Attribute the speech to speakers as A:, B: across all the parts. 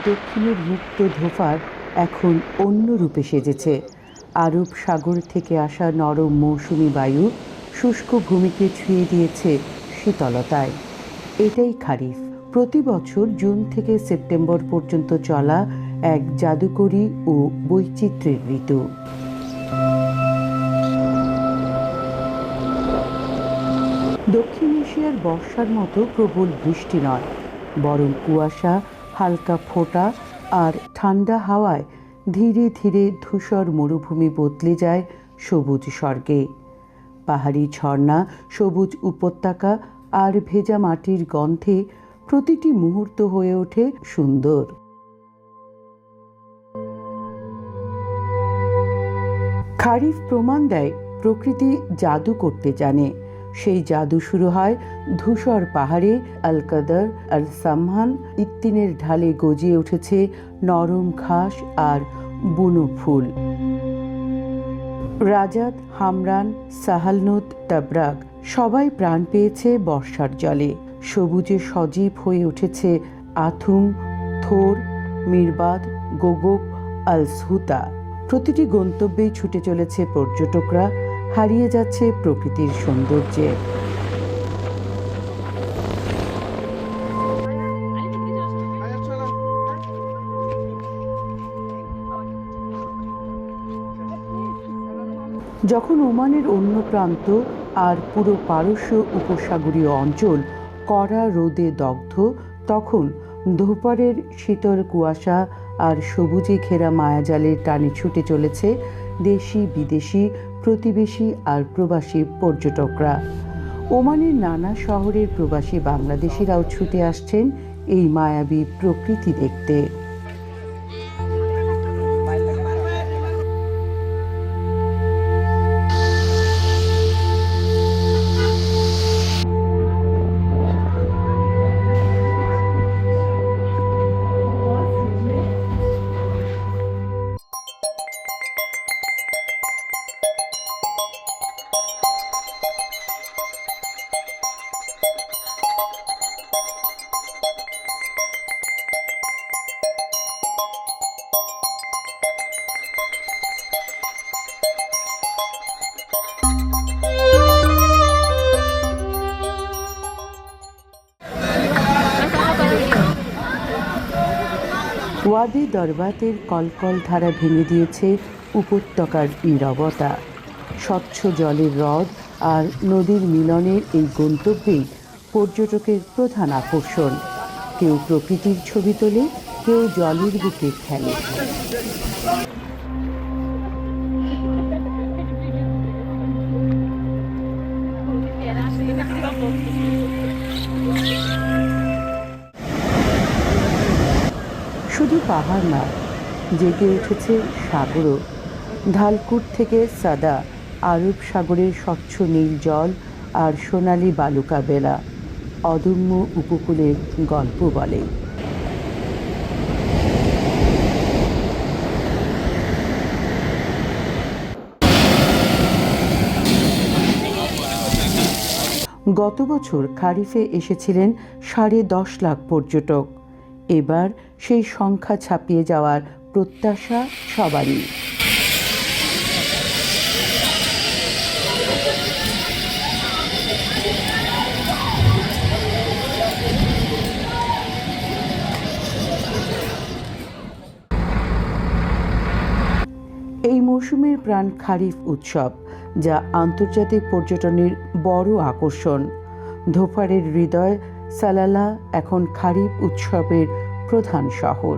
A: দক্ষিণের মুক্ত ধোফার এখন অন্য রূপে সেজেছে। আরব সাগর থেকে আসা নরম মৌসুমি বায়ু শুষ্ক ভূমিকে ছুঁয়ে দিয়েছে শীতলতায়। এটাই খারিফ, প্রতি বছর জুন থেকে সেপ্টেম্বর পর্যন্ত চলা এক জাদুকরী ও বৈচিত্র্যের ঋতু। দক্ষিণ এশিয়ার বর্ষার মতো প্রবল বৃষ্টি নয়, বরং কুয়াশা, হালকা ফোঁটা আর ঠান্ডা হাওয়ায় ধীরে ধীরে ধূসর মরুভূমি বদলে যায় সবুজ স্বর্গে। পাহাড়ি ঝর্ণা, সবুজ উপত্যকা আর ভেজা মাটির গন্ধে প্রতিটি মুহূর্ত হয়ে ওঠে সুন্দর। খারিফ প্রমাণ দেয় প্রকৃতি জাদু করতে জানে। সেই জাদু শুরু হয় ধূসর পাহাড়ে। আল কাদার, আল সামহান, ইত্তিনের ঢালে গজিয়ে উঠেছে নরম ঘাস আর বুনো ফুল। রাজাত, হামরান, সাহালনুত, তাবরাক সবাই প্রাণ পেয়েছে বর্ষার জলে। সবুজে সজীব হয়ে উঠেছে আথুম, থোর, মিরবাদ, গোগোক, আল সুতা। প্রতিটি গন্তব্যেই ছুটে চলেছে পর্যটকরা, হারিয়ে যাচ্ছে প্রকৃতির সৌন্দর্যে। যখন ওমানের অন্য প্রান্ত আর পুরো পারস্য উপসাগরীয় অঞ্চল কড়া রোদে দগ্ধ, তখন ধোপারের শীতল কুয়াশা আর সবুজে ঘেরা মায়াজালের টানে ছুটে চলেছে দেশি বিদেশি, প্রতিবেশী আর প্রবাসী পর্যটকরা। ওমানের নানা শহরের প্রবাসী বাংলাদেশিরাও ছুটে আসছেন এই মায়াবী প্রকৃতি দেখতে। ওয়াদি দরবাতের কলকল ধারা ভেঙে দিয়েছে উপত্যকার নীরবতা। স্বচ্ছ জলের হ্রদ আর নদীর মিলনের এই গন্তব্যেই পর্যটকের প্রধান আকর্ষণ। কেউ প্রকৃতির ছবি তোলে, কেউ জলের বুকে খেলে। শুধু পাহাড় না, জেগে উঠেছে সাগরও। ঢালকুট থেকে সাদা আরব সাগরের স্বচ্ছ নীল জল আর সোনালি বালুকা বেলা অদম্য উপকূলের গল্প বলে। গত বছর খারিফে এসেছিলেন 10.5 লাখ পর্যটক। এবার সেই সংখ্যা ছাপিয়ে যাওয়ার প্রত্যাশা সবারই। এই মৌসুমের প্রাণ খারিফ উৎসব, যা আন্তর্জাতিক পর্যটনের বড় আকর্ষণ। ধোপারের হৃদয় সালালা এখন খারিফ উৎসবের প্রধান শহর।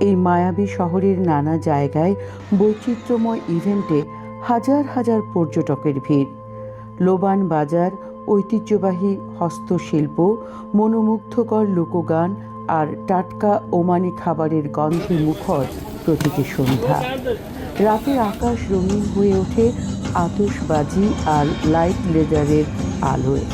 A: এই মায়াবী শহরের নানা জায়গায় বৈচিত্র্যময় ইভেন্টে হাজার হাজার পর্যটকের ভিড়। লোবান বাজার, ঐতিহ্যবাহী হস্তশিল্প, মনোমুগ্ধকর লোকগান আর টাটকা ওমানি খাবারের গন্ধে মুখর প্রতিটি সন্ধ্যা। রাতের আকাশ রঙিন হয়ে ওঠে আতশবাজি আর লাইট লেজারের আলোয়।